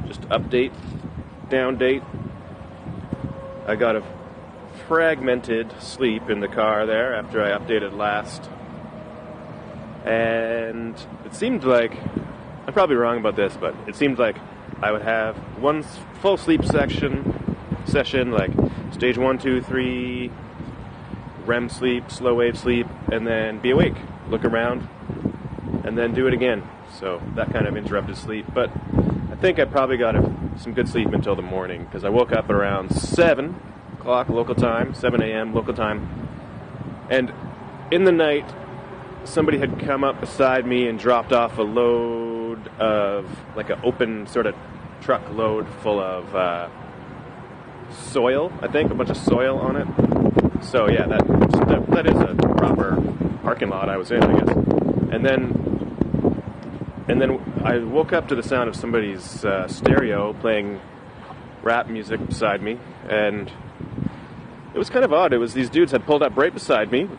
just update, down date. I got a fragmented sleep in the car there after I updated last. And it seemed like, I'm probably wrong about this, but it seemed like I would have one full sleep session, like stage 1, 2, 3, REM sleep, slow wave sleep, and then be awake, look around, and then do it again. So that kind of interrupted sleep. But I think I probably got some good sleep until the morning, because I woke up at around 7 o'clock local time, 7 a.m. local time. And in the night, somebody had come up beside me and dropped off a load of, like an open sort of truck load full of soil, I think, a bunch of soil on it. So yeah, that is a proper parking lot I was in, I guess. And then I woke up to the sound of somebody's stereo playing rap music beside me, and it was kind of odd. It was these dudes had pulled up right beside me,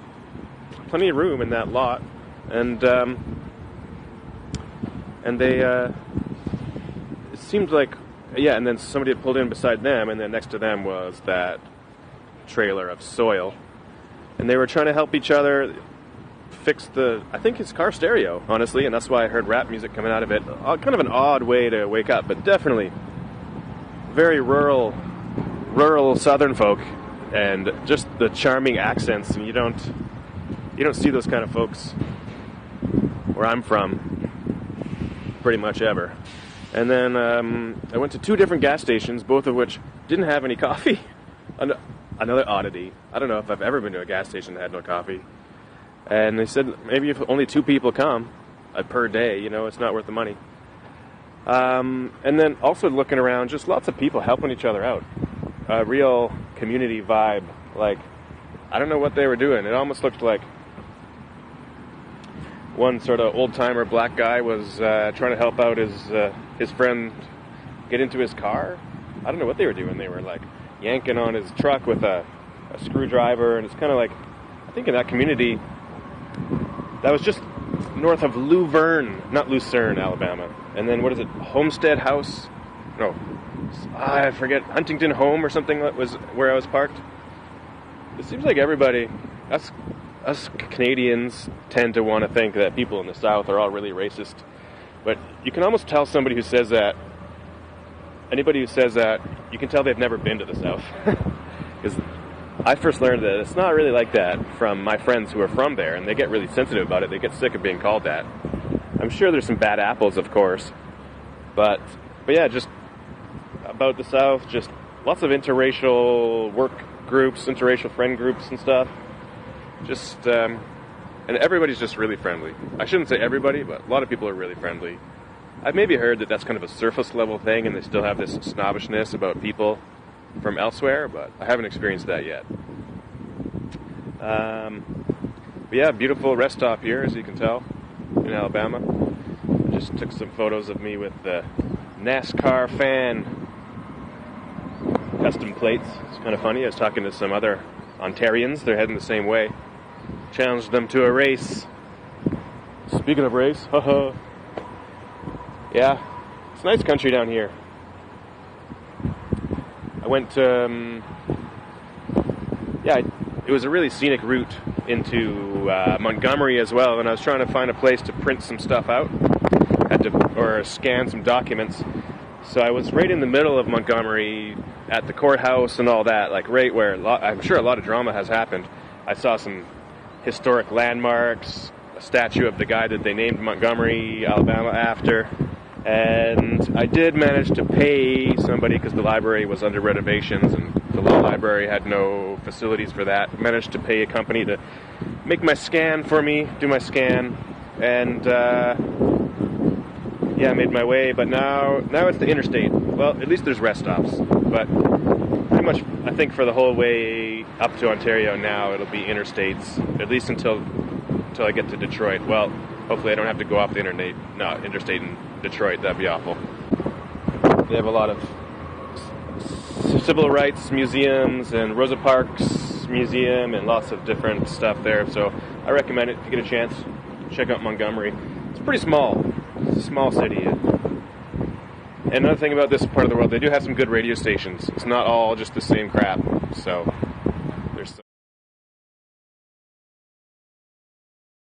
plenty of room in that lot, and they it seemed like, yeah, and then somebody had pulled in beside them, and then next to them was that trailer of soil, and they were trying to help each other fix I think his car stereo, honestly, and that's why I heard rap music coming out of it. Kind of an odd way to wake up, but definitely very rural southern folk, and just the charming accents, and you don't see those kind of folks where I'm from pretty much ever. And then I went to 2 different gas stations, both of which didn't have any coffee. Another oddity. I don't know if I've ever been to a gas station that had no coffee. And they said maybe if only 2 people come per day, it's not worth the money. And then also looking around, just lots of people helping each other out. A real community vibe. Like, I don't know what they were doing. It almost looked like one sort of old-timer black guy was trying to help out his friend get into his car. I don't know what they were doing. They were, like, yanking on his truck with a screwdriver, and it's kind of like, I think in that community, that was just north of Lucerne, Alabama. And then, what is it, Homestead House? No, I forget, Huntington Home or something that was where I was parked. It seems like everybody, us Canadians tend to want to think that people in the South are all really racist. But you can almost tell anybody who says that, you can tell they've never been to the South. Because I first learned that it's not really like that from my friends who are from there, and they get really sensitive about it. They get sick of being called that. I'm sure there's some bad apples, of course. But yeah, just about the South, just lots of interracial work groups, interracial friend groups and stuff. Just, and everybody's just really friendly. I shouldn't say everybody, but a lot of people are really friendly. I've maybe heard that that's kind of a surface level thing, and they still have this snobbishness about people from elsewhere, but I haven't experienced that yet. But yeah, beautiful rest stop here, as you can tell, in Alabama. I just took some photos of me with the NASCAR fan custom plates. It's kind of funny. I was talking to some other Ontarians. They're heading the same way. Challenged them to a race. Speaking of race, haha. Yeah, it's a nice country down here. I went, it was a really scenic route into Montgomery as well, and I was trying to find a place to print some stuff out, or scan some documents. So I was right in the middle of Montgomery at the courthouse and all that, like right where I'm sure a lot of drama has happened. I saw some historic landmarks, a statue of the guy that they named Montgomery, Alabama after. And I did manage to pay somebody, because the library was under renovations and the law library had no facilities for that. Managed to pay a company to make my scan for me, do my scan, and I made my way. But now it's the interstate. Well, at least there's rest stops. But pretty much, I think for the whole way up to Ontario now, it'll be interstates, at least until I get to Detroit. Well, hopefully I don't have to go off the interstate in Detroit. That'd be awful. They have a lot of civil rights museums and Rosa Parks Museum and lots of different stuff there. So I recommend it if you get a chance. Check out Montgomery. It's pretty small. It's a small city. And another thing about this part of the world, they do have some good radio stations. It's not all just the same crap. So